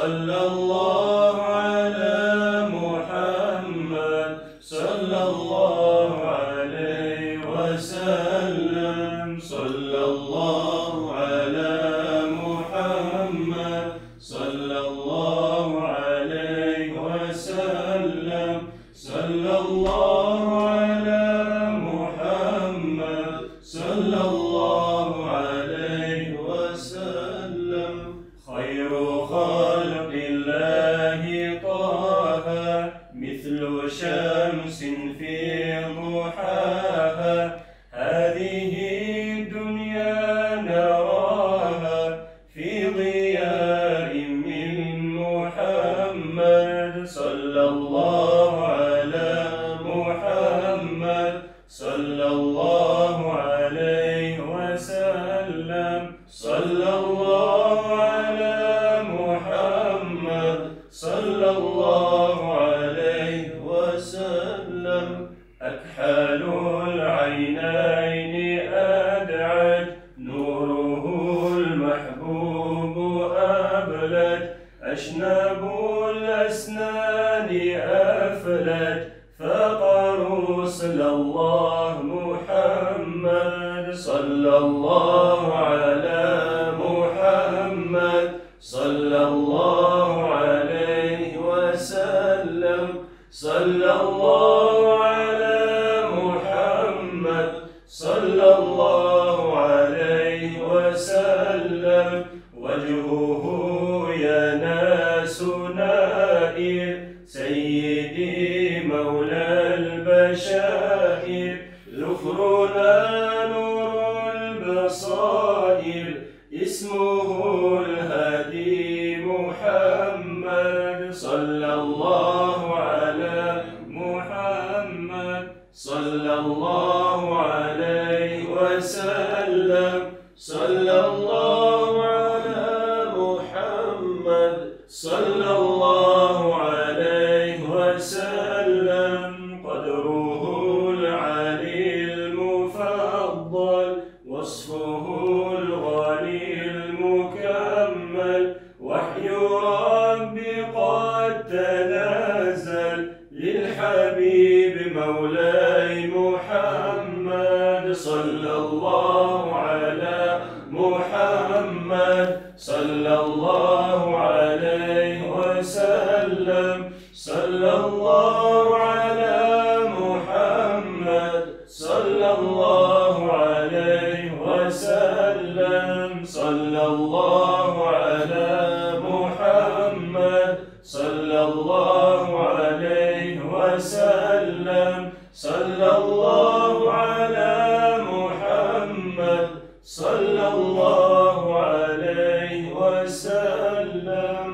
صلى الله على محمد صلى الله عليه وسلم. صلى الله على محمد صلى الله عليه وسلم. صلى الله على محمد صلى الله عليه وسلم. خير خلق الله طه مثل شمس في ضحاها. هذه الدنيا نراها في ضياء من محمد. صلى الله على محمد صلى الله عليه وسلم. صلى الله على محمد صلى الله عليه وسلم. أكحل العينين أدعج نوره المحبوب أبلج. أشنب الأسنان أفلج فقر رسل الله محمد. صلى الله على محمد صلى الله عليه وسلم. صلى الله على محمد صلى الله عليه وسلم. وجهه يناس نائر سيدي مولى البشائر. ذخرنا نور البصائر اسمه الهادي محمد. صلى الله على محمد صلى الله عليه وسلم. صلى الله على محمد صلى الله عليه وسلم. قدره العلي المفضل وصفه الغني المكمل. وحي ربي قد تنازل للحبيب مولاي محمد. صلى الله على محمد صلى الله عليه وسلم. صلى الله على محمد صلى الله عليه وسلم. صلى الله على محمد صلى الله عليه وسلم. صلى الله على محمد صلى الله عليه وسلم.